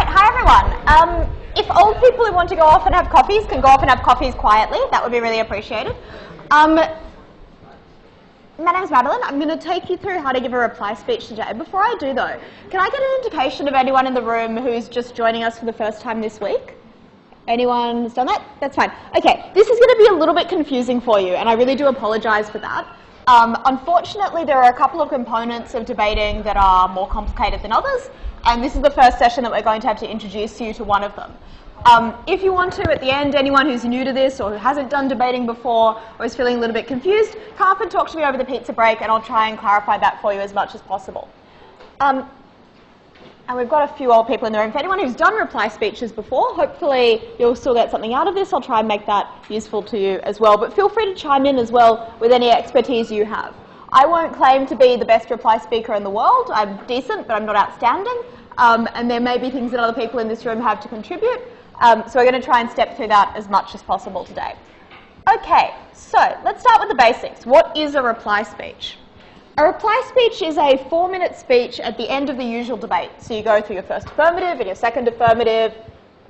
hi everyone. If old people who want to go off and have coffees can go off and have coffees quietly, that would be really appreciated. My name's Madeline. I'm going to take you through how to give a reply speech today. Before I do though, can I get an indication of anyone in the room who's just joining us for the first time this week? Anyone who's done that? That's fine. Okay, this is going to be a little bit confusing for you, and I really do apologise for that. Unfortunately, there are a couple of components of debating that are more complicated than others, and this is the first session that we're going to have to introduce you to one of them. If you want to, at the end, anyone who's new to this or who hasn't done debating before or is feeling a little bit confused, come up and talk to me over the pizza break, and I'll try and clarify that for you as much as possible. And we've got a few old people in the room. For anyone who's done reply speeches before, hopefully you'll still get something out of this. I'll try and make that useful to you as well. But feel free to chime in as well with any expertise you have. I won't claim to be the best reply speaker in the world. I'm decent, but I'm not outstanding. And there may be things that other people in this room have to contribute. So we're going to try and step through that as much as possible today. Okay, so let's start with the basics. What is a reply speech? A reply speech is a 4-minute speech at the end of the usual debate. So you go through your first affirmative and your second affirmative,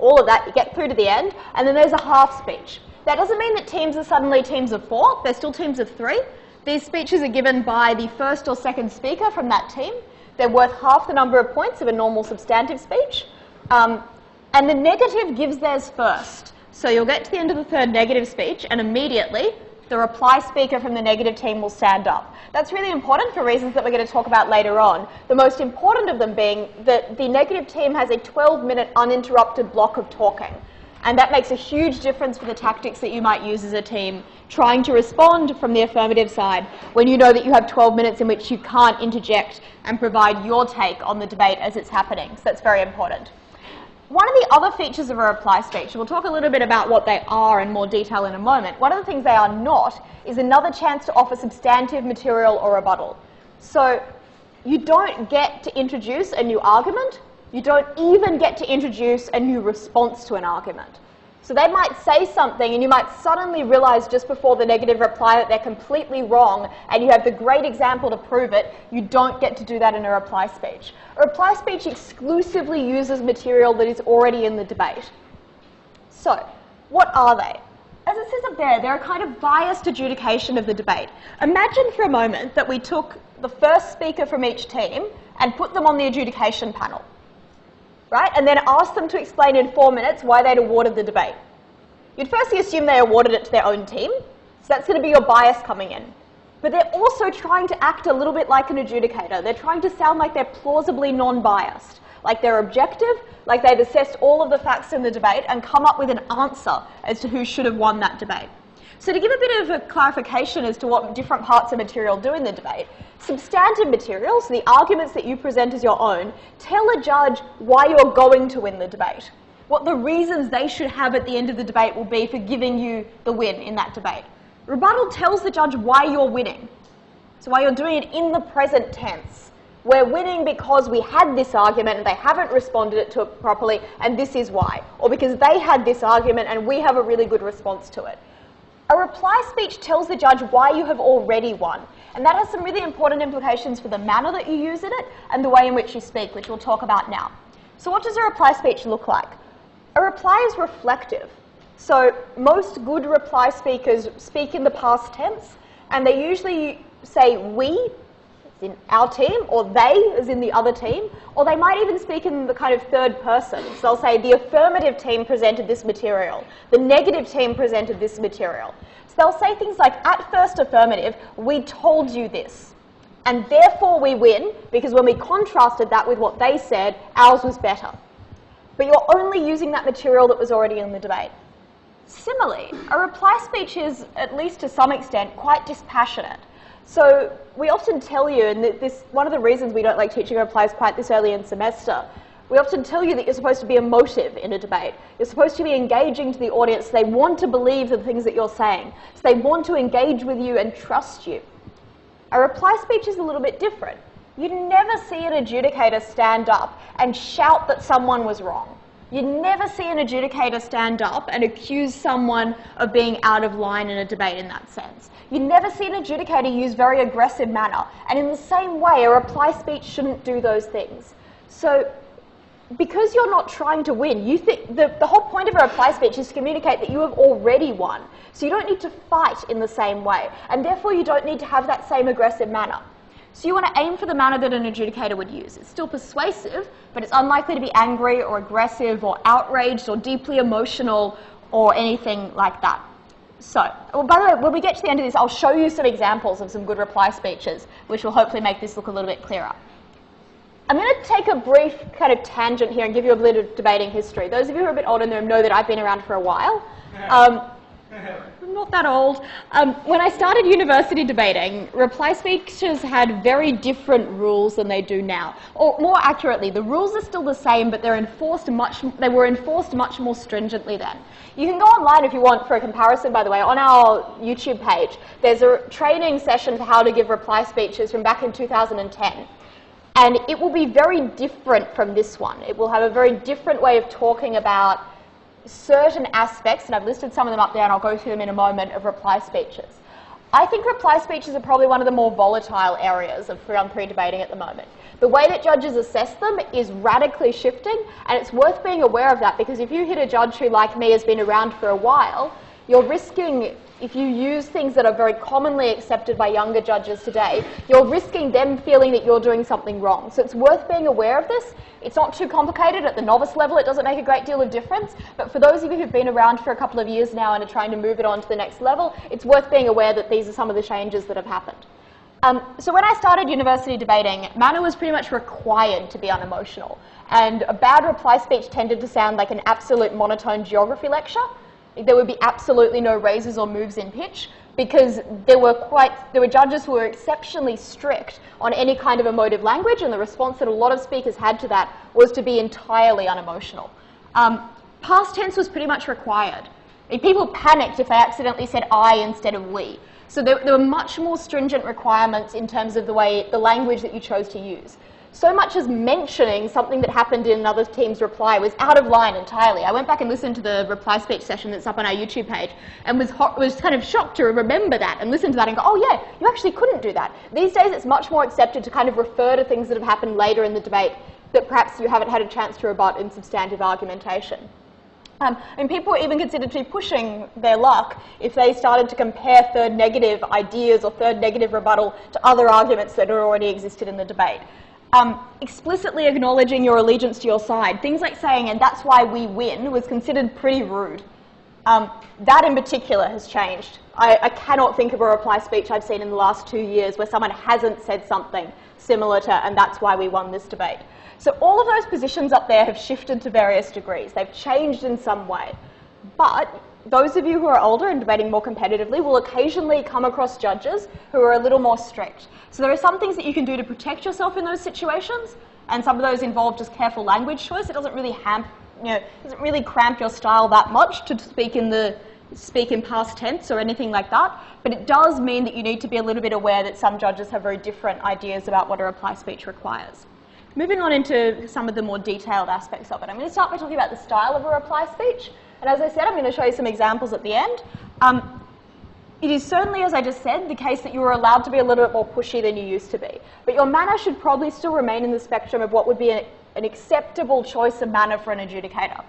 all of that, you get through to the end, and then there's a half speech. That doesn't mean that teams are suddenly teams of 4, they're still teams of 3. These speeches are given by the first or second speaker from that team. They're worth half the number of points of a normal substantive speech. And the negative gives theirs first. So you'll get to the end of the third negative speech, and immediately the reply speaker from the negative team will stand up. That's really important for reasons that we're going to talk about later on. The most important of them being that the negative team has a 12-minute uninterrupted block of talking. And that makes a huge difference for the tactics that you might use as a team trying to respond from the affirmative side when you know that you have 12 minutes in which you can't interject and provide your take on the debate as it's happening. So that's very important. One of the other features of a reply speech, we'll talk a little bit about what they are in more detail in a moment. One of the things they are not is another chance to offer substantive material or rebuttal. So you don't get to introduce a new argument. You don't even get to introduce a new response to an argument. So they might say something and you might suddenly realize just before the negative reply that they're completely wrong and you have the great example to prove it. You don't get to do that in a reply speech. A reply speech exclusively uses material that is already in the debate. So, what are they? As it says up there, they're a kind of biased adjudication of the debate. Imagine for a moment that we took the first speaker from each team and put them on the adjudication panel. Right? And then asked them to explain in 4 minutes why they'd awarded the debate. You'd firstly assume they awarded it to their own team, so that's going to be your bias coming in. But they're also trying to act a little bit like an adjudicator. They're trying to sound like they're plausibly non-biased, like they're objective, like they've assessed all of the facts in the debate and come up with an answer as to who should have won that debate. So to give a bit of a clarification as to what different parts of material do in the debate, substantive materials, the arguments that you present as your own, tell a judge why you're going to win the debate, what the reasons they should have at the end of the debate will be for giving you the win in that debate. Rebuttal tells the judge why you're winning, so why you're doing it in the present tense. We're winning because we had this argument and they haven't responded to it properly, and this is why. Or because they had this argument and we have a really good response to it. A reply speech tells the judge why you have already won, and that has some really important implications for the manner that you use in it and the way in which you speak, which we'll talk about now. So what does a reply speech look like? A reply is reflective. So most good reply speakers speak in the past tense, and they usually say we, as in our team, or they, as in the other team, or they might even speak in the kind of third person. So they'll say the affirmative team presented this material, the negative team presented this material. So they'll say things like, at first affirmative, we told you this, and therefore we win, because when we contrasted that with what they said, ours was better. But you're only using that material that was already in the debate. Similarly, a reply speech is, at least to some extent, quite dispassionate. So we often tell you, and this one of the reasons we don't like teaching replies quite this early in semester, we often tell you that you're supposed to be emotive in a debate. You're supposed to be engaging to the audience. They want to believe the things that you're saying. So they want to engage with you and trust you. A reply speech is a little bit different. You'd never see an adjudicator stand up and shout that someone was wrong. You'd never see an adjudicator stand up and accuse someone of being out of line in a debate in that sense. You'd never see an adjudicator use very aggressive manner. And in the same way, a reply speech shouldn't do those things. So because you're not trying to win, you think the whole point of a reply speech is to communicate that you have already won. So you don't need to fight in the same way, and therefore you don't need to have that same aggressive manner. So you want to aim for the manner that an adjudicator would use. It's still persuasive, but it's unlikely to be angry or aggressive or outraged or deeply emotional or anything like that. So, well, by the way, when we get to the end of this, I'll show you some examples of some good reply speeches, which will hopefully make this look a little bit clearer. I'm going to take a brief kind of tangent here and give you a bit of debating history. Those of you who are a bit older in the room know that I've been around for a while. I'm not that old. When I started university debating, reply speeches had very different rules than they do now. Or more accurately, the rules are still the same, but they were enforced much more stringently then. You can go online if you want for a comparison, by the way. On our YouTube page, there's a training session for how to give reply speeches from back in 2010. And it will be very different from this one. It will have a very different way of talking about certain aspects, and I've listed some of them up there and I'll go through them in a moment, of reply speeches. I think reply speeches are probably one of the more volatile areas of free-on-free debating at the moment. The way that judges assess them is radically shifting, and it's worth being aware of that, because if you hit a judge who, like me, has been around for a while, you're risking, if you use things that are very commonly accepted by younger judges today, you're risking them feeling that you're doing something wrong. So it's worth being aware of this. It's not too complicated. At the novice level, it doesn't make a great deal of difference. But for those of you who've been around for a couple of years now and are trying to move it on to the next level, it's worth being aware that these are some of the changes that have happened. So when I started university debating, manner was pretty much required to be unemotional. And a bad reply speech tended to sound like an absolute monotone geography lecture. There would be absolutely no raises or moves in pitch, because there were judges who were exceptionally strict on any kind of emotive language, and the response that a lot of speakers had to that was to be entirely unemotional. Past tense was pretty much required. People panicked if they accidentally said I instead of we. So there were much more stringent requirements in terms of the language that you chose to use. So much as mentioning something that happened in another team's reply was out of line entirely. I went back and listened to the reply speech session that's up on our YouTube page and was kind of shocked to remember that and listen to that and go, oh yeah, you actually couldn't do that. These days it's much more accepted to kind of refer to things that have happened later in the debate that perhaps you haven't had a chance to rebut in substantive argumentation. And people were even considered to be pushing their luck if they started to compare third negative ideas or third negative rebuttal to other arguments that had already existed in the debate. Explicitly acknowledging your allegiance to your side, things like saying, and that's why we win, was considered pretty rude. That in particular has changed. I cannot think of a reply speech I've seen in the last 2 years where someone hasn't said something similar to, and that's why we won this debate. So all of those positions up there have shifted to various degrees. They've changed in some way. But those of you who are older and debating more competitively will occasionally come across judges who are a little more strict. So there are some things that you can do to protect yourself in those situations, and some of those involve just careful language choice. It doesn't really doesn't really cramp your style that much to speak in past tense or anything like that, but it does mean that you need to be a little bit aware that some judges have very different ideas about what a reply speech requires. Moving on into some of the more detailed aspects of it, I'm going to start by talking about the style of a reply speech, and as I said, I'm going to show you some examples at the end. It is certainly, as I just said, the case that you are allowed to be a little bit more pushy than you used to be, but your manner should probably still remain in the spectrum of what would be an acceptable choice of manner for an adjudicator.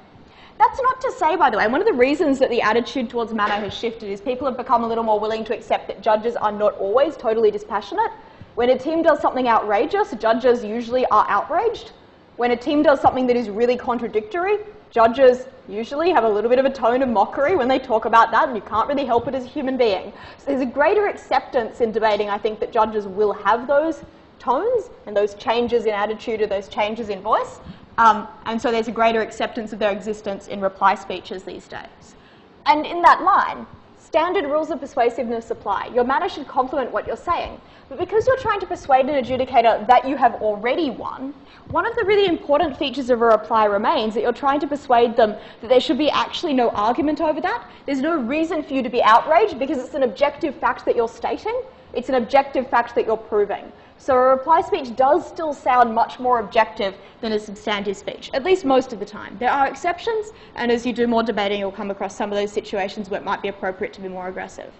That's not to say, by the way, one of the reasons that the attitude towards manner has shifted is people have become a little more willing to accept that judges are not always totally dispassionate. When a team does something outrageous, judges usually are outraged. When a team does something that is really contradictory, judges usually have a little bit of a tone of mockery when they talk about that, and you can't really help it as a human being. So there's a greater acceptance in debating, I think, that judges will have those tones and those changes in attitude or those changes in voice. And so there's a greater acceptance of their existence in reply speeches these days. And in that line, standard rules of persuasiveness apply. Your manner should complement what you're saying. But because you're trying to persuade an adjudicator that you have already won, one of the really important features of a reply remains that you're trying to persuade them that there should be actually no argument over that. There's no reason for you to be outraged because it's an objective fact that you're stating. It's an objective fact that you're proving. So a reply speech does still sound much more objective than a substantive speech, at least most of the time. There are exceptions, and as you do more debating, you'll come across some of those situations where it might be appropriate to be more aggressive.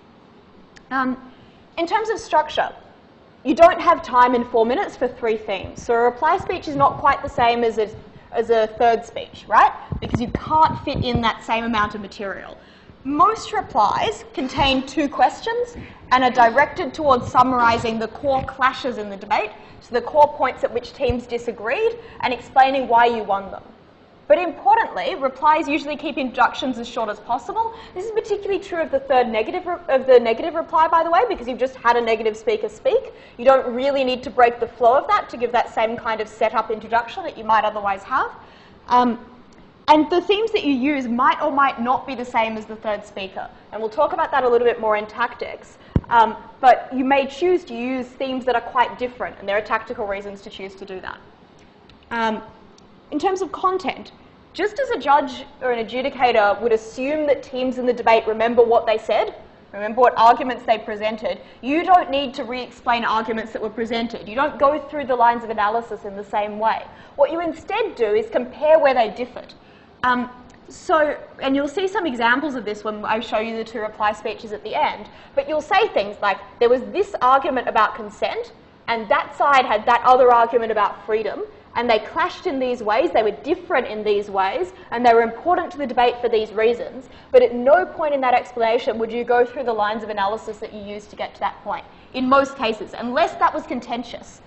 In terms of structure, you don't have time in 4 minutes for 3 themes. So a reply speech is not quite the same as as a third speech, right? Because you can't fit in that same amount of material. Most replies contain 2 questions and are directed towards summarising the core clashes in the debate, so the core points at which teams disagreed, and explaining why you won them. But importantly, replies usually keep introductions as short as possible. This is particularly true of the negative reply, by the way, because you've just had a negative speaker speak. You don't really need to break the flow of that to give that same kind of setup introduction that you might otherwise have. And the themes that you use might or might not be the same as the third speaker. And we'll talk about that a little bit more in tactics. But you may choose to use themes that are quite different, and there are tactical reasons to choose to do that. In terms of content, just as a judge or an adjudicator would assume that teams in the debate remember what they said, remember what arguments they presented, you don't need to re-explain arguments that were presented. You don't go through the lines of analysis in the same way. What you instead do is compare where they differed. And you'll see some examples of this when I show you the 2 reply speeches at the end, but you'll say things like, there was this argument about consent, and that side had that other argument about freedom, and they clashed in these ways, they were different in these ways, and they were important to the debate for these reasons, but at no point in that explanation would you go through the lines of analysis that you used to get to that point, in most cases, unless that was contentious.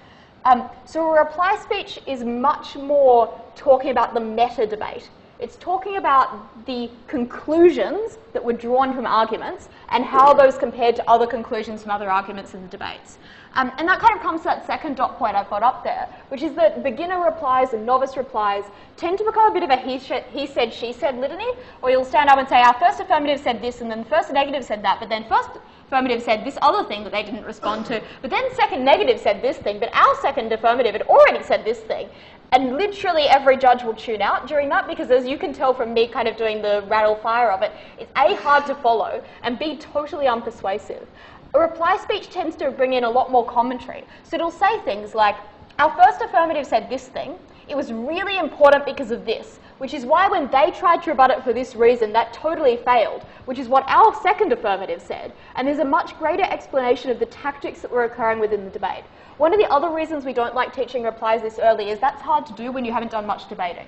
So a reply speech is much more talking about the meta debate. It's talking about the conclusions that were drawn from arguments and how those compared to other conclusions from other arguments in the debates. And that kind of comes to that second dot point I've got up there, which is that beginner replies and novice replies tend to become a bit of a he said, she said litany, where you'll stand up and say, our first affirmative said this, and then the first negative said that, but then first affirmative said this other thing that they didn't respond to, but then second negative said this thing, but our second affirmative had already said this thing. And literally every judge will tune out during that, because as you can tell from me kind of doing the rattle fire of it, it's A, hard to follow, and B, totally unpersuasive. A reply speech tends to bring in a lot more commentary. So it'll say things like, our first affirmative said this thing, it was really important because of this, which is why when they tried to rebut it for this reason, that totally failed, which is what our second affirmative said. And there's a much greater explanation of the tactics that were occurring within the debate. One of the other reasons we don't like teaching replies this early is that's hard to do when you haven't done much debating.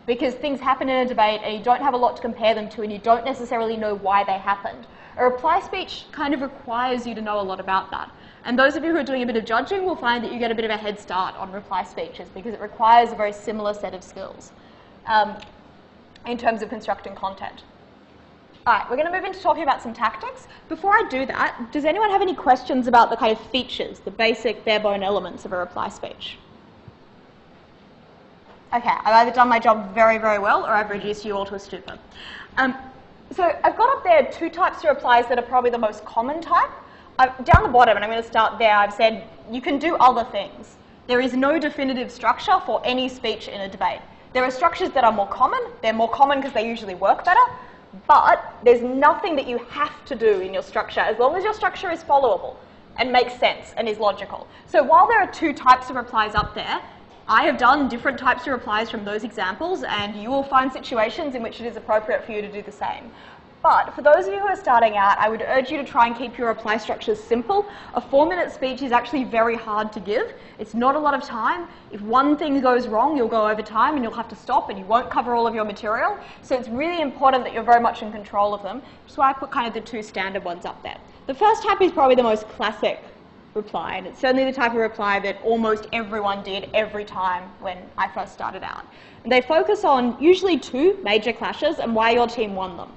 Because things happen in a debate and you don't have a lot to compare them to and you don't necessarily know why they happened. A reply speech kind of requires you to know a lot about that. And those of you who are doing a bit of judging will find that you get a bit of a head start on reply speeches because it requires a very similar set of skills in terms of constructing content. All right, we're going to move into talking about some tactics. Before I do that, does anyone have any questions about the kind of features, the basic bare-bone elements of a reply speech? Okay, I've either done my job very, very well or I've reduced you all to a stupor. So I've got up there 2 types of replies that are probably the most common type. Down the bottom, and I'm going to start there, I've said you can do other things. There is no definitive structure for any speech in a debate. There are structures that are more common. They're more common because they usually work better. But there's nothing that you have to do in your structure as long as your structure is followable and makes sense and is logical. So while there are 2 types of replies up there, I have done different types of replies from those examples, and you will find situations in which it is appropriate for you to do the same. But for those of you who are starting out, I would urge you to try and keep your reply structures simple. A 4-minute speech is actually very hard to give. It's not a lot of time. If one thing goes wrong, you'll go over time and you'll have to stop and you won't cover all of your material. So it's really important that you're very much in control of them. Which is why I put kind of the 2 standard ones up there. The first type is probably the most classic reply, and it's certainly the type of reply that almost everyone did every time when I first started out. And they focus on usually 2 major clashes and why your team won them.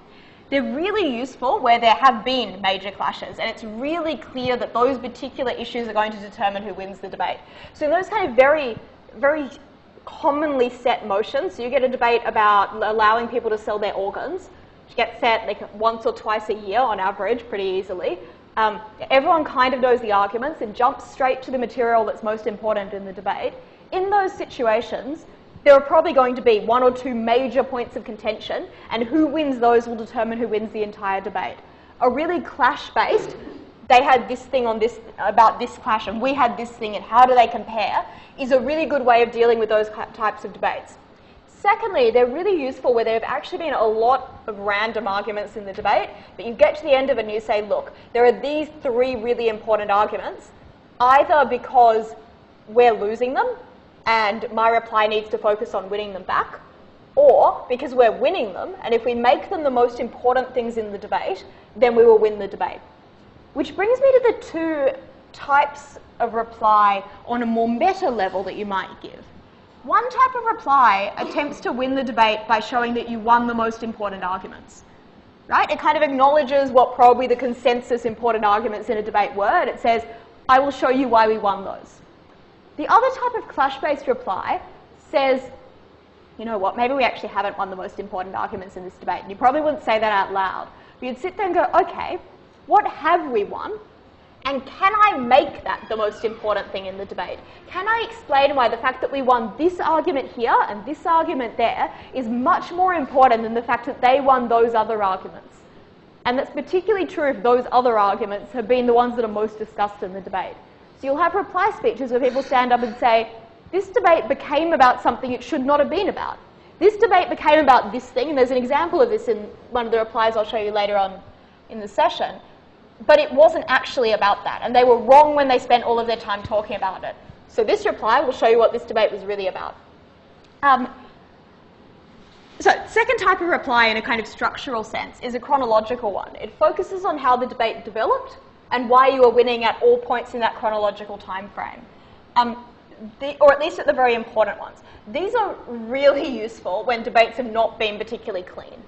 They're really useful where there have been major clashes, and it's really clear that those particular issues are going to determine who wins the debate. So those kind of very, very commonly set motions, so you get a debate about allowing people to sell their organs, which gets set like once or twice a year on average, pretty easily. Everyone kind of knows the arguments and jumps straight to the material that's most important in the debate. In those situations, there are probably going to be 1 or 2 major points of contention, and who wins those will determine who wins the entire debate. A really clash-based, they had this thing on this about this clash, and we had this thing, and how do they compare, is a really good way of dealing with those types of debates. Secondly, they're really useful where there have actually been a lot of random arguments in the debate, but you get to the end of it and you say, look, there are these 3 really important arguments, either because we're losing them, and my reply needs to focus on winning them back, or because we're winning them, and if we make them the most important things in the debate, then we will win the debate. Which brings me to the two types of reply on a more meta level that you might give. One type of reply attempts to win the debate by showing that you won the most important arguments. Right? It kind of acknowledges what probably the consensus important arguments in a debate were, and it says, I will show you why we won those. The other type of clash-based reply says, you know what, maybe we actually haven't won the most important arguments in this debate. And you probably wouldn't say that out loud. But you'd sit there and go, okay, what have we won? And can I make that the most important thing in the debate? Can I explain why the fact that we won this argument here and this argument there is much more important than the fact that they won those other arguments? And that's particularly true if those other arguments have been the ones that are most discussed in the debate. So you'll have reply speeches where people stand up and say, this debate became about something it should not have been about. This debate became about this thing, and there's an example of this in one of the replies I'll show you later on in the session, but it wasn't actually about that, and they were wrong when they spent all of their time talking about it. So this reply will show you what this debate was really about. So second type of reply in a kind of structural sense is a chronological one. It focuses on how the debate developed and why you were winning at all points in that chronological time frame. Or at least at the very important ones. These are really useful when debates have not been particularly clean,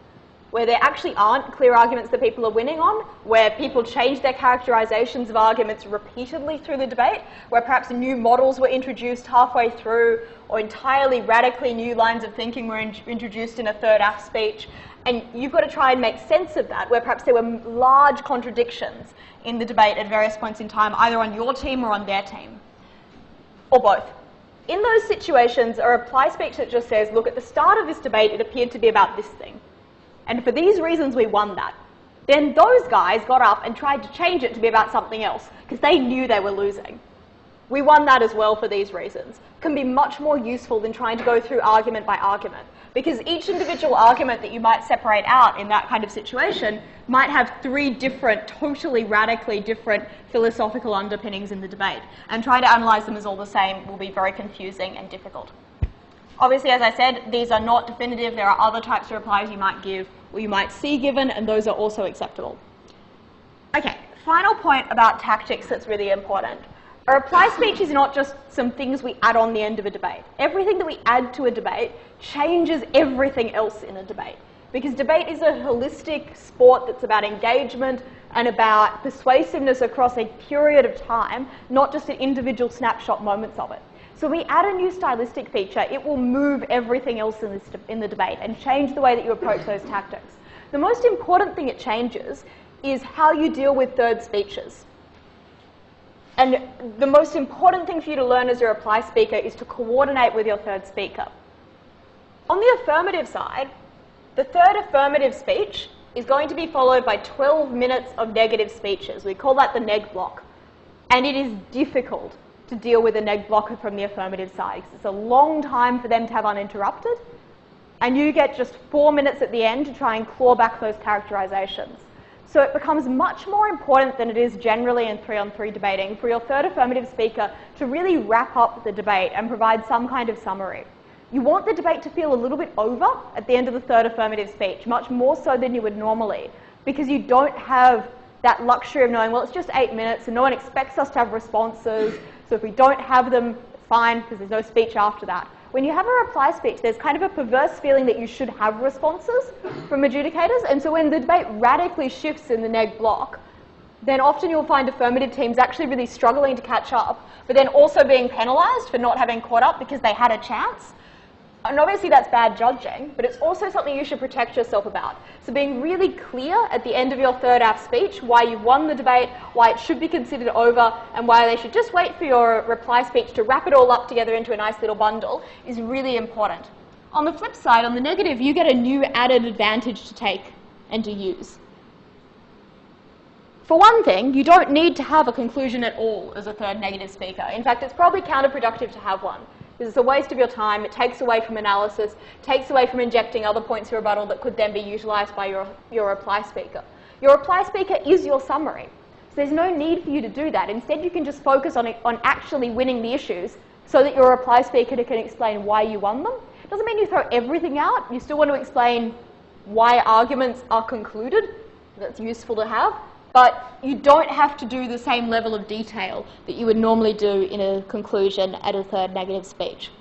where there actually aren't clear arguments that people are winning on, where people change their characterizations of arguments repeatedly through the debate, where perhaps new models were introduced halfway through, or entirely radically new lines of thinking were introduced in a third act speech. And you've got to try and make sense of that, where perhaps there were large contradictions in the debate at various points in time, either on your team or on their team. Or both. In those situations, a reply speech that just says, look, at the start of this debate, it appeared to be about this thing. And for these reasons, we won that. Then those guys got up and tried to change it to be about something else, because they knew they were losing. We won that as well for these reasons. Can be much more useful than trying to go through argument by argument, because each individual argument that you might separate out in that kind of situation might have three different, totally radically different philosophical underpinnings in the debate, and trying to analyze them as all the same will be very confusing and difficult. Obviously, as I said, these are not definitive. There are other types of replies you might give or you might see given, and those are also acceptable. Okay, final point about tactics that's really important. A reply speech is not just some things we add on the end of a debate. Everything that we add to a debate changes everything else in a debate, because debate is a holistic sport that's about engagement and about persuasiveness across a period of time, not just at individual snapshot moments of it. So when we add a new stylistic feature, it will move everything else in the debate and change the way that you approach those tactics. The most important thing it changes is how you deal with third speeches. And the most important thing for you to learn as a reply speaker is to coordinate with your third speaker. On the affirmative side, the third affirmative speech is going to be followed by 12 minutes of negative speeches. We call that the neg block. And it is difficult to deal with a neg blocker from the affirmative side, because it's a long time for them to have uninterrupted, and you get just 4 minutes at the end to try and claw back those characterizations. So it becomes much more important than it is generally in 3-on-3 debating for your third affirmative speaker to really wrap up the debate and provide some kind of summary. You want the debate to feel a little bit over at the end of the third affirmative speech, much more so than you would normally, because you don't have that luxury of knowing, well, it's just 8 minutes and no one expects us to have responses, so if we don't have them, fine, because there's no speech after that. When you have a reply speech, there's kind of a perverse feeling that you should have responses from adjudicators, and so when the debate radically shifts in the neg block, then often you'll find affirmative teams actually really struggling to catch up, but then also being penalised for not having caught up because they had a chance. And obviously that's bad judging, but it's also something you should protect yourself about. So being really clear at the end of your third act speech why you've won the debate, why it should be considered over, and why they should just wait for your reply speech to wrap it all up together into a nice little bundle is really important. On the flip side, on the negative, you get a new added advantage to take and to use. For one thing, you don't need to have a conclusion at all as a third negative speaker. In fact, it's probably counterproductive to have one, because it's a waste of your time. It takes away from analysis, takes away from injecting other points of rebuttal that could then be utilised by your reply speaker. Your reply speaker is your summary, so there's no need for you to do that. Instead, you can just focus on actually winning the issues so that your reply speaker can explain why you won them. It doesn't mean you throw everything out. You still want to explain why arguments are concluded. That's useful to have. But you don't have to do the same level of detail that you would normally do in a conclusion at a third negative speech.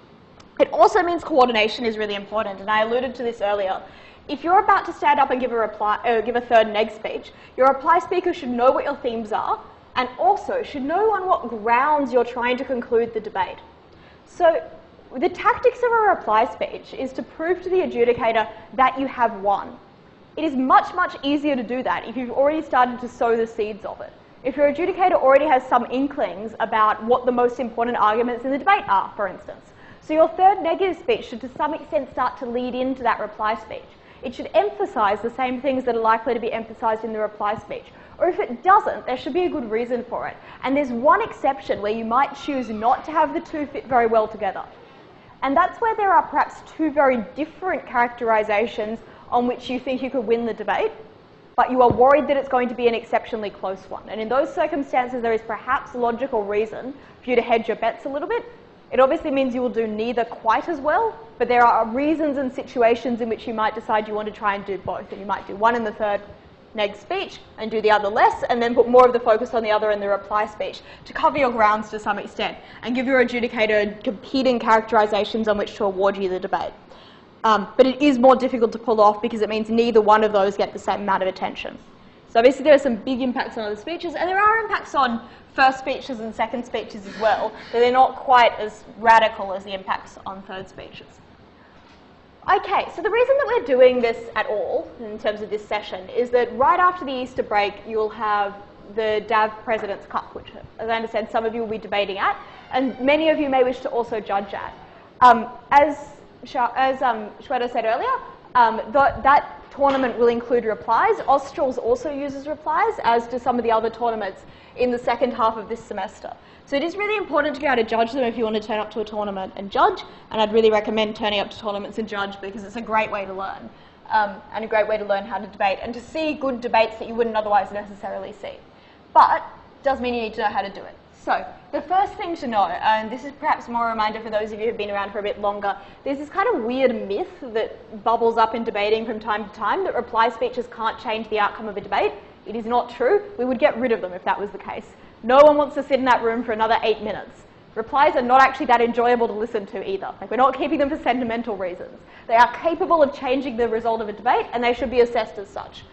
It also means coordination is really important, and I alluded to this earlier. If you're about to stand up and give a third neg speech, your reply speaker should know what your themes are, and also should know on what grounds you're trying to conclude the debate. So the tactics of a reply speech is to prove to the adjudicator that you have won. It is much, much easier to do that if you've already started to sow the seeds of it. If your adjudicator already has some inklings about what the most important arguments in the debate are, for instance. So your third negative speech should to some extent start to lead into that reply speech. It should emphasize the same things that are likely to be emphasized in the reply speech. Or if it doesn't, there should be a good reason for it. And there's one exception where you might choose not to have the two fit very well together. And that's where there are perhaps two very different characterizations on which you think you could win the debate, but you are worried that it's going to be an exceptionally close one. And in those circumstances, there is perhaps logical reason for you to hedge your bets a little bit. It obviously means you will do neither quite as well, but there are reasons and situations in which you might decide you want to try and do both. And you might do one in the third neg speech and do the other less, and then put more of the focus on the other in the reply speech to cover your grounds to some extent and give your adjudicator competing characterizations on which to award you the debate. But it is more difficult to pull off because it means neither one of those get the same amount of attention. So obviously there are some big impacts on other speeches, and there are impacts on first speeches and second speeches as well, but they're not quite as radical as the impacts on third speeches. Okay, so the reason that we're doing this at all, in terms of this session, is that right after the Easter break, you'll have the DAV President's Cup, which, as I understand, some of you will be debating at, and many of you may wish to also judge at. As Shweta said earlier, that tournament will include replies. Australs also uses replies, as do some of the other tournaments in the second half of this semester. So it is really important to be able to judge them if you want to turn up to a tournament and judge, and I'd really recommend turning up to tournaments and judge because it's a great way to learn, and a great way to learn how to debate and to see good debates that you wouldn't otherwise necessarily see. But it does mean you need to know how to do it. So the first thing to know, and this is perhaps more a reminder for those of you who've been around for a bit longer, there's this kind of weird myth that bubbles up in debating from time to time that reply speeches can't change the outcome of a debate. It is not true. We would get rid of them if that was the case. No one wants to sit in that room for another 8 minutes. Replies are not actually that enjoyable to listen to either. Like, we're not keeping them for sentimental reasons. They are capable of changing the result of a debate, and they should be assessed as such.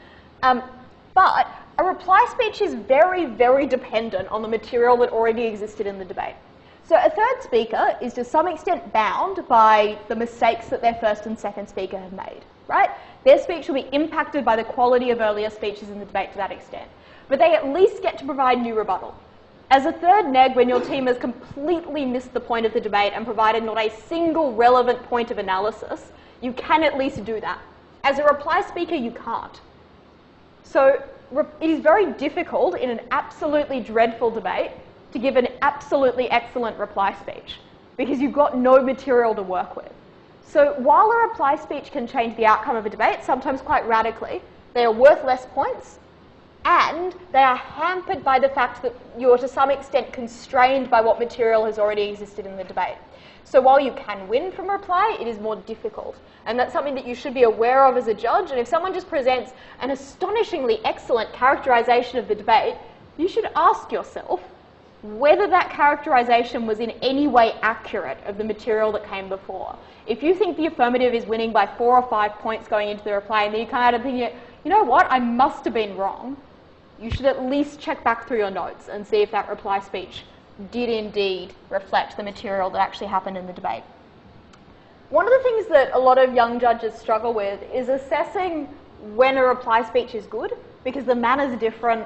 But a reply speech is very, very dependent on the material that already existed in the debate. So a third speaker is to some extent bound by the mistakes that their first and second speaker have made, right? Their speech will be impacted by the quality of earlier speeches in the debate to that extent. But they at least get to provide new rebuttal. As a third neg, when your team has completely missed the point of the debate and provided not a single relevant point of analysis, you can at least do that. As a reply speaker, you can't. So it is very difficult in an absolutely dreadful debate to give an absolutely excellent reply speech because you've got no material to work with. So while a reply speech can change the outcome of a debate, sometimes quite radically, they are worth less points, and they are hampered by the fact that you're to some extent constrained by what material has already existed in the debate. So while you can win from reply, it is more difficult. And that's something that you should be aware of as a judge. And if someone just presents an astonishingly excellent characterization of the debate, you should ask yourself whether that characterization was in any way accurate of the material that came before. If you think the affirmative is winning by 4 or 5 points going into the reply, and then you come out and think, you know what, I must have been wrong, you should at least check back through your notes and see if that reply speech did indeed reflect the material that actually happened in the debate. One of the things that a lot of young judges struggle with is assessing when a reply speech is good, because the manner's different,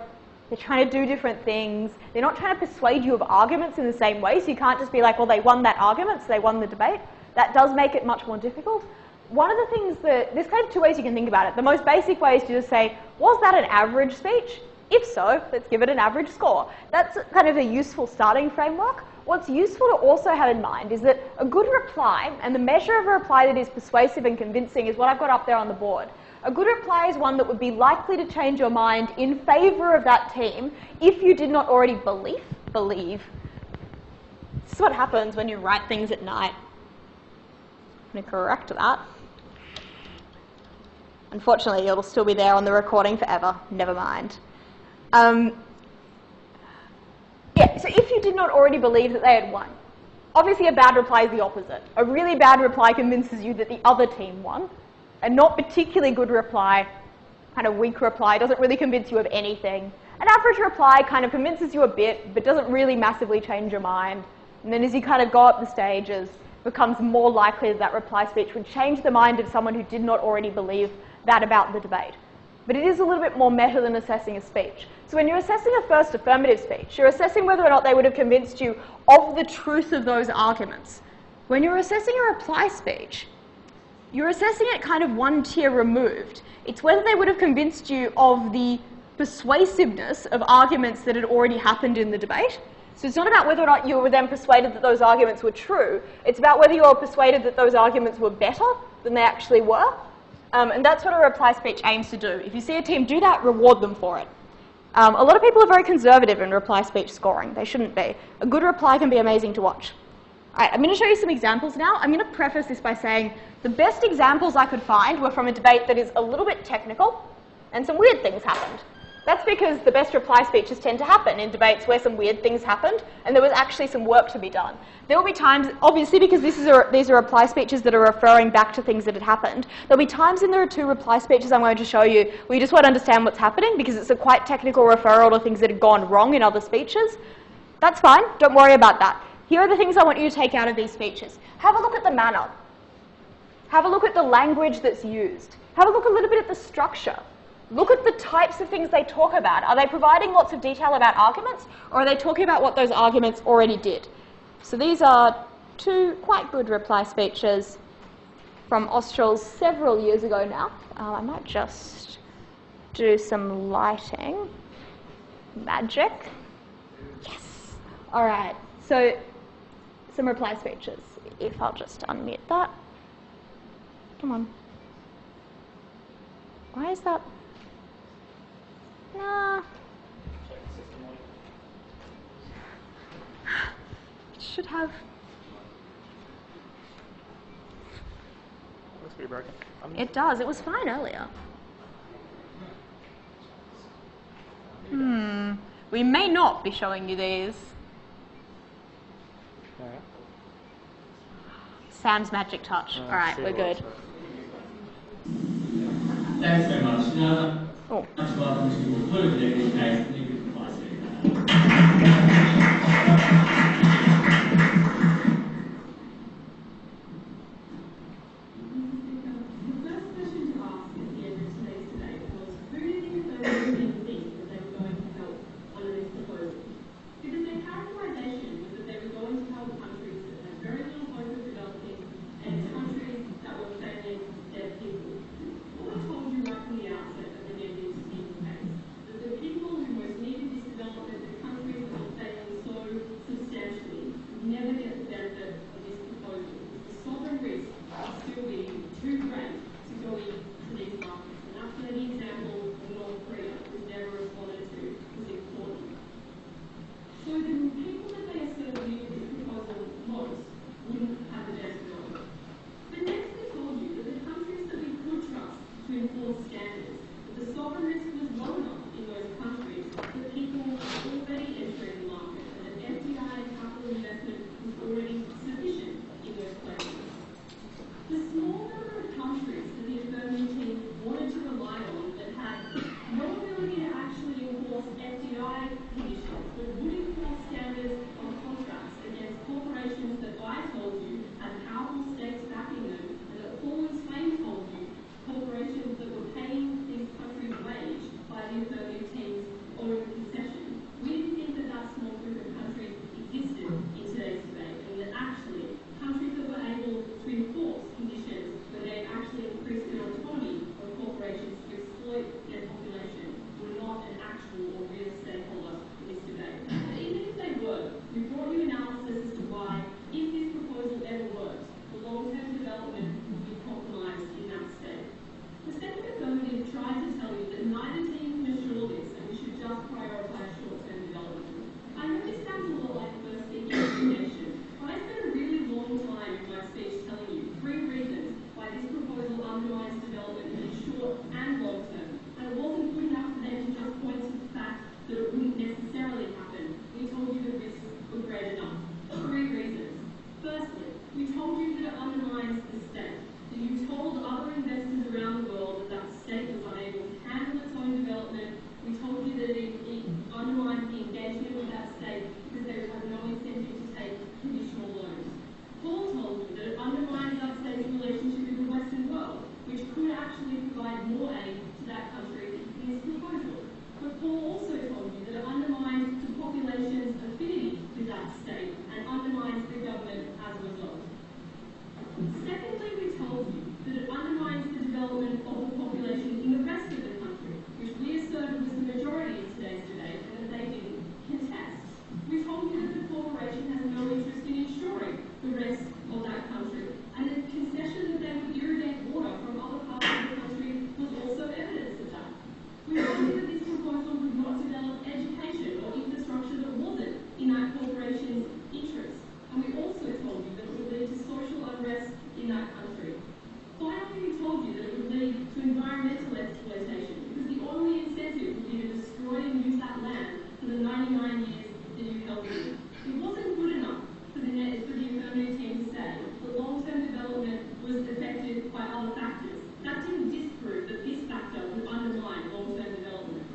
they're trying to do different things, they're not trying to persuade you of arguments in the same way, so you can't just be like, well, they won that argument, so they won the debate. That does make it much more difficult. One of the things that, there's kind of two ways you can think about it. The most basic way is to just say, was that an average speech? If so, let's give it an average score. That's kind of a useful starting framework. What's useful to also have in mind is that a good reply, and the measure of a reply that is persuasive and convincing is what I've got up there on the board. A good reply is one that would be likely to change your mind in favour of that team if you did not already believe This is what happens when you write things at night. I'm going to correct that. Unfortunately, it'll still be there on the recording forever. Never mind. Yeah, so if you did not already believe that they had won, obviously a bad reply is the opposite. A really bad reply convinces you that the other team won. A not particularly good reply, kind of weak reply, doesn't really convince you of anything. An average reply kind of convinces you a bit, but doesn't really massively change your mind. And then as you kind of go up the stages, it becomes more likely that that reply speech would change the mind of someone who did not already believe that about the debate. But it is a little bit more meta than assessing a speech. So when you're assessing a first affirmative speech, you're assessing whether or not they would have convinced you of the truth of those arguments. When you're assessing a reply speech, you're assessing it kind of one tier removed. It's whether they would have convinced you of the persuasiveness of arguments that had already happened in the debate. So it's not about whether or not you were then persuaded that those arguments were true. It's about whether you were persuaded that those arguments were better than they actually were. And that's what a reply speech aims to do. If you see a team do that, reward them for it. A lot of people are very conservative in reply speech scoring. They shouldn't be. A good reply can be amazing to watch. All right, I'm going to show you some examples now. I'm going to preface this by saying the best examples I could find were from a debate that is a little bit technical, and some weird things happened. That's because the best reply speeches tend to happen in debates where some weird things happened and there was actually some work to be done. There will be times, obviously because these are reply speeches that are referring back to things that had happened, there'll be times in there are two reply speeches I'm going to show you where you just want to understand what's happening because it's a quite technical referral to things that had gone wrong in other speeches. That's fine, don't worry about that. Here are the things I want you to take out of these speeches. Have a look at the manner. Have a look at the language that's used. Have a look a little bit at the structure. Look at the types of things they talk about. Are they providing lots of detail about arguments, or are they talking about what those arguments already did? So these are two quite good reply speeches from Australs several years ago now. I might just do some lighting. Magic. Yes. All right. So some reply speeches. If I'll just unmute that. Come on. Why is that? Nah. It should have. Looks pretty broken. It does. It was fine earlier. We may not be showing you these. Alright. Sam's magic touch. All right, we're good. Thanks very much. Now, Oh. much welcome to your full executive case and you can reply to provide more aid to that country in this proposal. But Paul also told you that it undermines the population's affinity with that state and undermines the government as a result. Secondly, we told you that it undermines the development of the population in the rest of the country, which we asserted was the majority in today's debate and that they didn't contest. We told you that the corporation has no interest in ensuring the rest of that country, and the concession that they would irrigate water from other parts of the country was also evidence of that. We told you that this proposal would not develop education or infrastructure that wasn't in that corporation's interest, and we also told you that it would lead to social unrest in that country. Finally, we told you that it would lead to environmental exploitation, because the only incentive would be to destroy and use that land for the 99 years that you held it. It wasn't good enough for the affirmative team to say that long-term development was affected by other factors. That didn't disprove that this factor would undermine long-term development.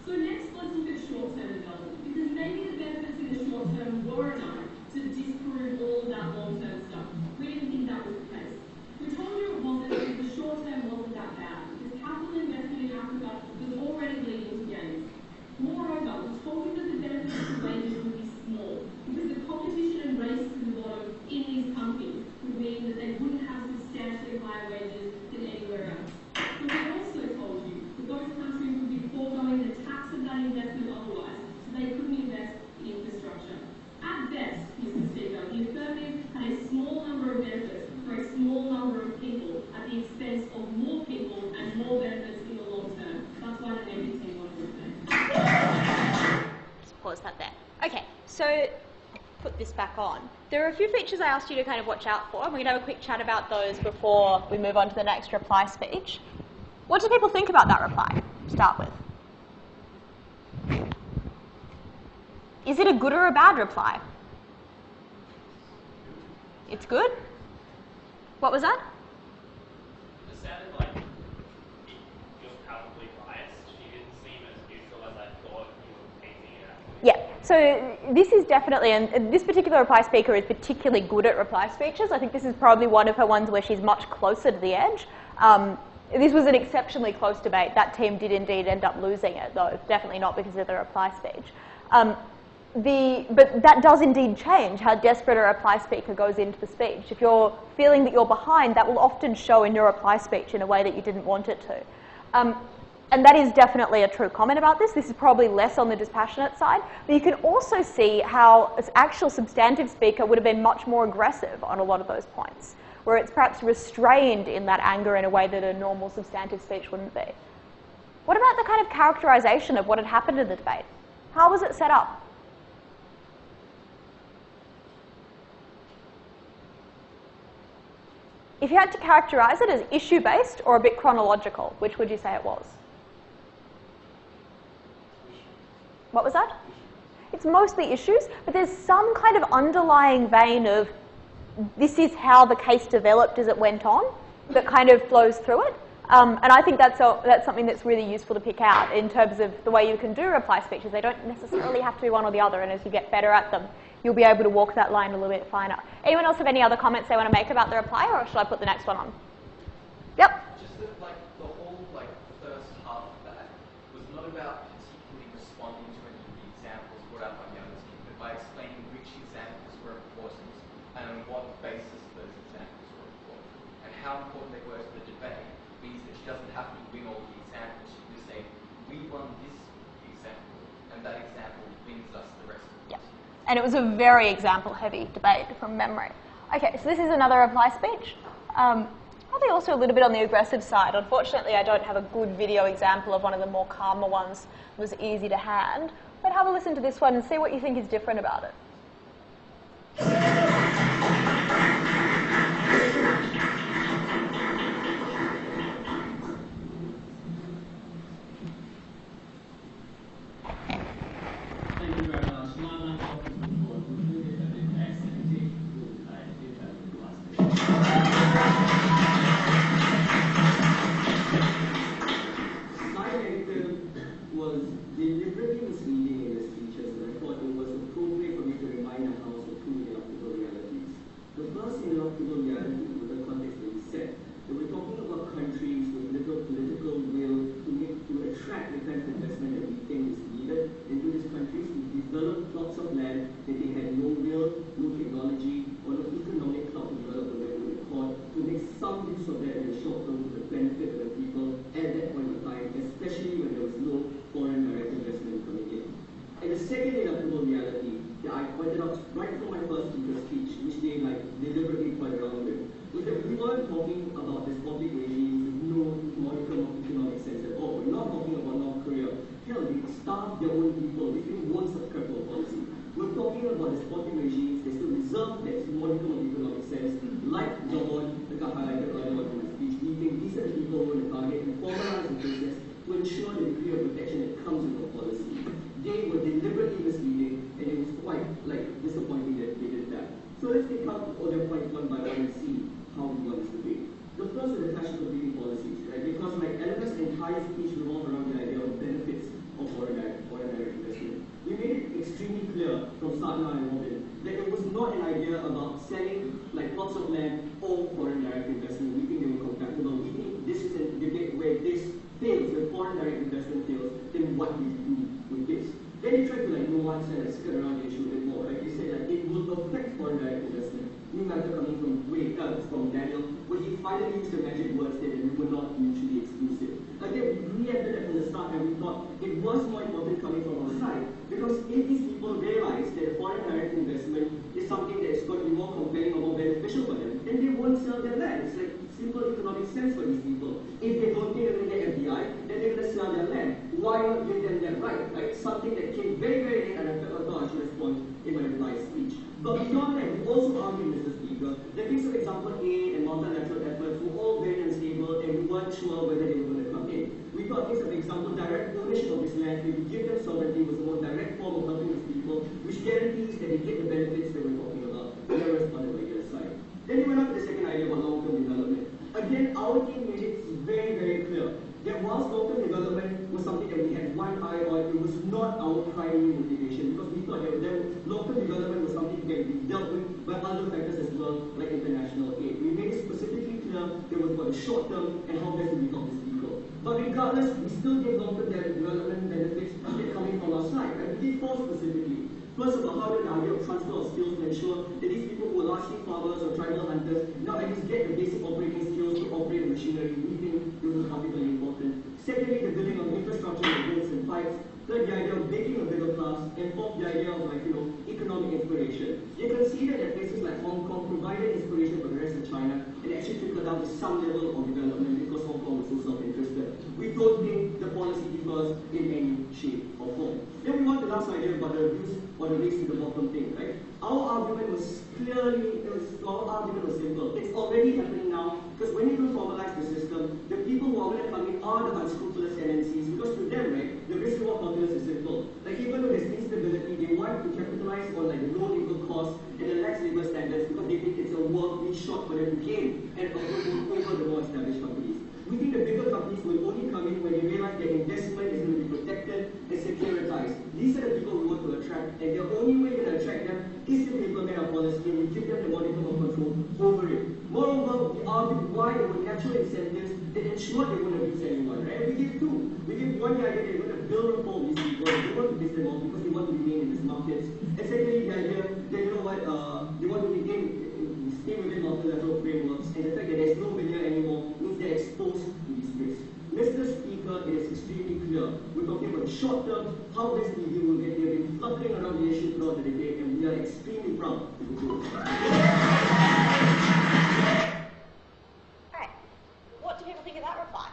So next, let's look at short-term development, because maybe the benefits in the short term were enough to disprove all of that long-term stuff. We didn't think that was the case. We told you it wasn't, because the short term wasn't that bad, because capital investment in Africa was already leading to gains. Moreover, we told you that the benefits to wages would be small, because the competition and race to the bottom in these companies would mean that they wouldn't have substantially higher wages than anywhere else. But we also told you that those countries would be foregoing the tax of that investment otherwise, so they couldn't invest in infrastructure. At best, Mr. Speaker, the affirmative had a small number of benefits for a small number of people at the expense of more people and more benefits in the long term. That's why the negative team wanted to say. Just pause that there. Okay, so put this back on. There are a few features I asked you to kind of watch out for, and we're going to have a quick chat about those before we move on to the next reply speech. What do people think about that reply to start with? Is it a good or a bad reply? It's good? What was that? It sounded like it was palpably biased. She didn't seem as neutral as I thought you were painting it out. Yeah, so this is definitely, and this particular reply speaker is particularly good at reply speeches. I think this is probably one of her ones where she's much closer to the edge. This was an exceptionally close debate. That team did indeed end up losing it, though, definitely not because of the reply speech. But that does indeed change how desperate a reply speaker goes into the speech. If you're feeling that you're behind, that will often show in your reply speech in a way that you didn't want it to. And that is definitely a true comment about this. This is probably less on the dispassionate side. But you can also see how an actual substantive speaker would have been much more aggressive on a lot of those points, where it's perhaps restrained in that anger in a way that a normal substantive speech wouldn't be. What about the kind of characterization of what had happened in the debate? How was it set up? If you had to characterize it as issue-based or a bit chronological, which would you say it was? What was that? It's mostly issues, but there's some kind of underlying vein of this is how the case developed as it went on that kind of flows through it. And I think that's something that's really useful to pick out in terms of the way you can do reply speeches. They don't necessarily have to be one or the other, and as you get better at them, you'll be able to walk that line a little bit finer. Anyone else have any other comments they want to make about the reply, or should I put the next one on? Yep. Just that, the whole first half of that was not about particularly responding to any of the examples brought out by the other team, but by explaining which examples were important and on what basis those examples were important, and how important they were to the debate means that she doesn't have to win all the examples. She can just say, we won this example, and that example wins us the rest of it. Yep. And it was a very example-heavy debate from memory. Okay, so this is another reply speech. Probably also a little bit on the aggressive side. Unfortunately, I don't have a good video example of one of the more calmer ones that was easy to hand. But have a listen to this one and see what you think is different about it. Thank you very much. Madeline, my negative was deliberately misleading in the speeches, and I thought it was appropriate for me to preserve this modicum of economic sense, like John, the guy highlighted earlier on in my speech. We think these are the people who are the target and formalize the process to ensure the degree of protection that comes with the policy. They were deliberately misleading, and it was quite disappointing that they did that. So let's take out all their points one by one and see how we got this debate. The first is the clash of competing policies, right? Because Eleanor's entire speech revolved around the idea of benefits of foreign direct investment. We made it extremely clear from Sadhana and Robin that it was not an idea about selling plots of land or foreign direct investment. We think they were compatible. We think this is a debate where this fails, when foreign direct investment fails, then what do we do with this? Then they tried to nuance and skirt around the issue a bit more, right? They said it will affect foreign direct investment. New matter coming from Daniel, where he finally used the magic words that we were not mutually exclusive. Again, we reacted that from the start, and we thought it was more important coming from our side, because if these people realize that foreign direct investment is something that is going to be more compelling or more beneficial for them, then they won't sell their land. It's like simple economic sense for these people. If they don't think they're going to get FDI, then they're going to sell their land. Why not give them that right? Something that came very, very late, and I thought I should respond in my reply speech. But beyond that, we also argued, Mr. Speaker, that things, for example, aid and multilateral efforts were all very unstable, and we weren't sure whether they were going to come in. We thought things, for example, direct ownership of this land, if we give them sovereignty, was the most direct form of helping these people, which guarantees that they get the benefits that we're talking about. We never responded by either side. Then we went on to the second idea about long-term development. Again, our team made it very, very clear that whilst long-term development was something that we had one eye on, it was not our primary motivation, because we thought that long-term development was something that can be dealt with by other factors as well, like international aid. We made it specifically clear that it was for the short term and how best to help these people. But regardless, we still gave long-term development benefits that coming from our side. And we did four specifically. First of all, how did the idea of transfer of skills to ensure that these people who were largely farmers or tribal hunters now at least get the basic operating skills to operate the machinery. We think this was particularly important. Secondly, the building of infrastructure like roads and pipes. Third, the idea of making a middle class. And fourth, the idea of economic inspiration. You can see that places like Hong Kong provided inspiration for the rest of China, and actually trickled down to some level of development because Hong Kong was so self-interested. We don't think the policy differs in any shape or form. Then we want the last idea about the abuse or the race to the bottom thing, right? Our argument was simple. It's already happening now, because when you do formalize the system, the people who are going to come in are the unscrupulous MNCs, because to them, right, the risk reward calculus is simple. Even though there's instability, they want to capitalize on the low labor costs and the lax labor standards, because they think it's a worldly shot for them to gain and over the more established companies. We think the bigger companies will only come in when they realize their investment is going to be protected and securitized. These are the people we want to attract, and the only way we're going to attract them is to implement our policy and we give them the modicum of control over it. Moreover, we argued why there were natural incentives that ensured they wouldn't abuse anyone, right? We gave two. We gave one the idea that they're going to build rapport with these people, they want to piss them off because they want to remain in these markets. And secondly, the idea that, they want to stay within multilateral frameworks, and the fact that there's no veneer anymore means they're exposed to these risks. Mr. Speaker, it is extremely clear. We're talking about the short term, how best we deal with it. They've been fluttering around the issue throughout the debate, and we are extremely proud to do it. Alright, what do people think of that reply?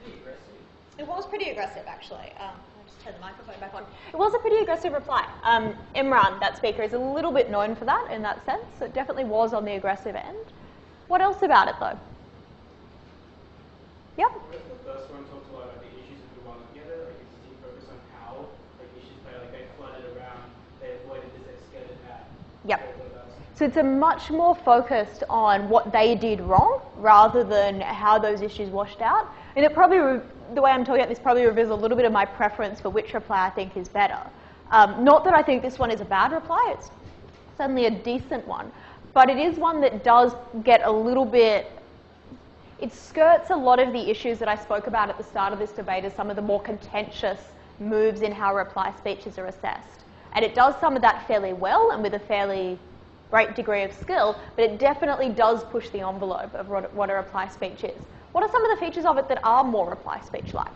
Pretty aggressive. It was pretty aggressive, actually. I'll just turn the microphone back on. It was a pretty aggressive reply. Imran, that speaker, is a little bit known for that in that sense. It definitely was on the aggressive end. What else about it, though? Yep. The first one talked a lot about the issues of the one together, existing focus on how issues play, they flooded around, they avoided this, escalated that. Yep. So it's a much more focused on what they did wrong rather than how those issues washed out. And it probably, the way I'm talking about this probably reveals a little bit of my preference for which reply I think is better. Not that I think this one is a bad reply, it's certainly a decent one, but it is one that does get a little bit, it skirts a lot of the issues that I spoke about at the start of this debate as some of the more contentious moves in how reply speeches are assessed. And it does some of that fairly well and with a fairly great degree of skill, but it definitely does push the envelope of what a reply speech is. What are some of the features of it that are more reply speech-like?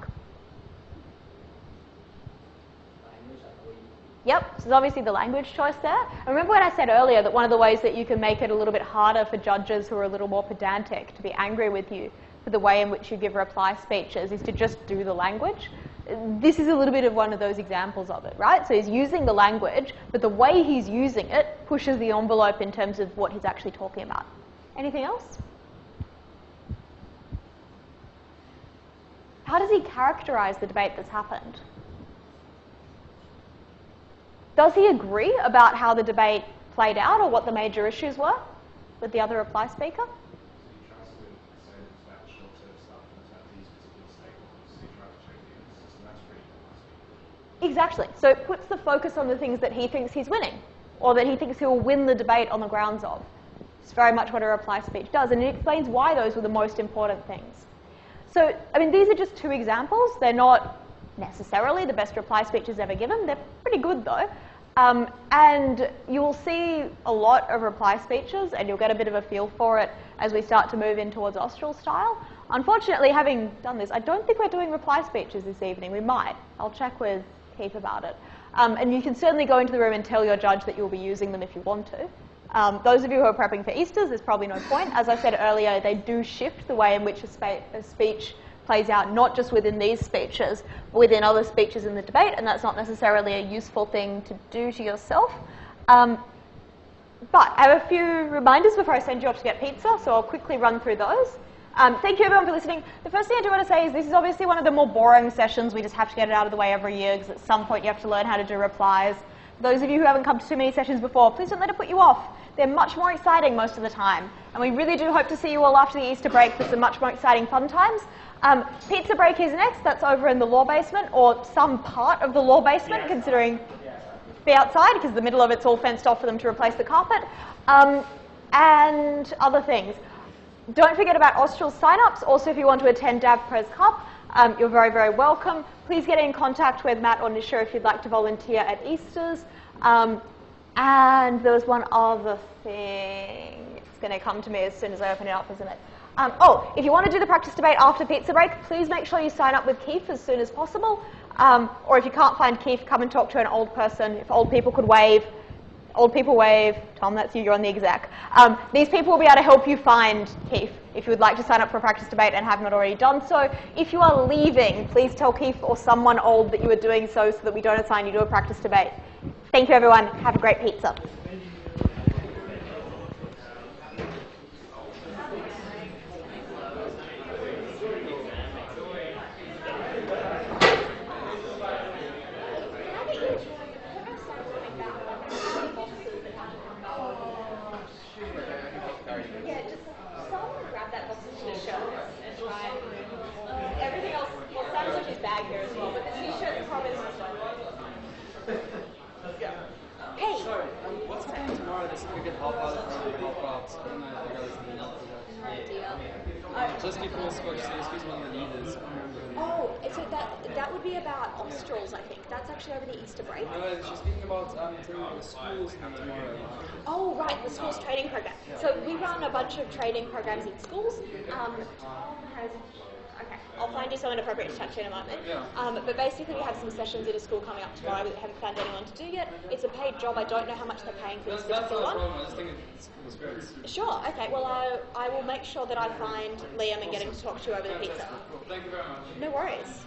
Yep, so there's obviously the language choice there. And remember when I said earlier that one of the ways that you can make it a little bit harder for judges who are a little more pedantic to be angry with you for the way in which you give reply speeches is to just do the language. this is a little bit of one of those examples of it, right? So he's using the language, but the way he's using it pushes the envelope in terms of what he's actually talking about. Anything else? How does he characterize the debate that's happened? Does he agree about how the debate played out or what the major issues were with the other reply speaker? Exactly. So it puts the focus on the things that he thinks he's winning, or that he thinks he'll win the debate on the grounds of. It's very much what a reply speech does, and it explains why those were the most important things. So, I mean, these are just two examples. They're not necessarily the best reply speeches ever given. They're pretty good, though. And you'll see a lot of reply speeches, and you'll get a bit of a feel for it as we start to move in towards Austral style. Unfortunately, having done this, I don't think we're doing reply speeches this evening. We might. I'll check with Keith about it. And you can certainly go into the room and tell your judge that you'll be using them if you want to. Those of you who are prepping for Easters, there's probably no point. As I said earlier, they do shift the way in which a speech plays out, not just within these speeches, but within other speeches in the debate, and that's not necessarily a useful thing to do to yourself. But I have a few reminders before I send you off to get pizza, so I'll quickly run through those. Thank you everyone for listening. The first thing I do want to say is this is obviously one of the more boring sessions. We just have to get it out of the way every year because at some point you have to learn how to do replies. For those of you who haven't come to too many sessions before, please don't let it put you off. They're much more exciting most of the time. And we really do hope to see you all after the Easter break for some much more exciting fun times. Pizza break is next. That's over in the law basement, or some part of the law basement, considering be outside because the middle of it's all fenced off for them to replace the carpet. And other things. Don't forget about Austral sign-ups. Also, if you want to attend DavPres Cup, you're very, very welcome. Please get in contact with Matt or Nisha if you'd like to volunteer at Easters. And there was one other thing. It's going to come to me as soon as I open it up, isn't it? If you want to do the practice debate after pizza break, please make sure you sign up with Keith as soon as possible. Or if you can't find Keith, come and talk to an old person. If old people could wave. Old people wave. Tom, that's you. You're on the exec. These people will be able to help you find Keith if you would like to sign up for a practice debate and have not already done so. If you are leaving, please tell Keith or someone old that you are doing so that we don't assign you to a practice debate. Thank you, everyone. Have a great pizza. Just before Scotch, so excuse one of the leaders. Oh, so that would be about Australs, I think. That's actually over the Easter break. No, she's speaking about the schools tomorrow. Oh, right, the schools training program. So we run a bunch of training programs in schools. Okay, I'll find you someone appropriate to chat to in a moment. Yeah. But basically we have some sessions in a school coming up tomorrow that we haven't found anyone to do yet. It's a paid job. I don't know how much they're paying for this particular one. I just think it's great. Sure, okay. Well, I will make sure that I find Liam and get him to talk to you over the pizza. Cool. Thank you very much. No worries.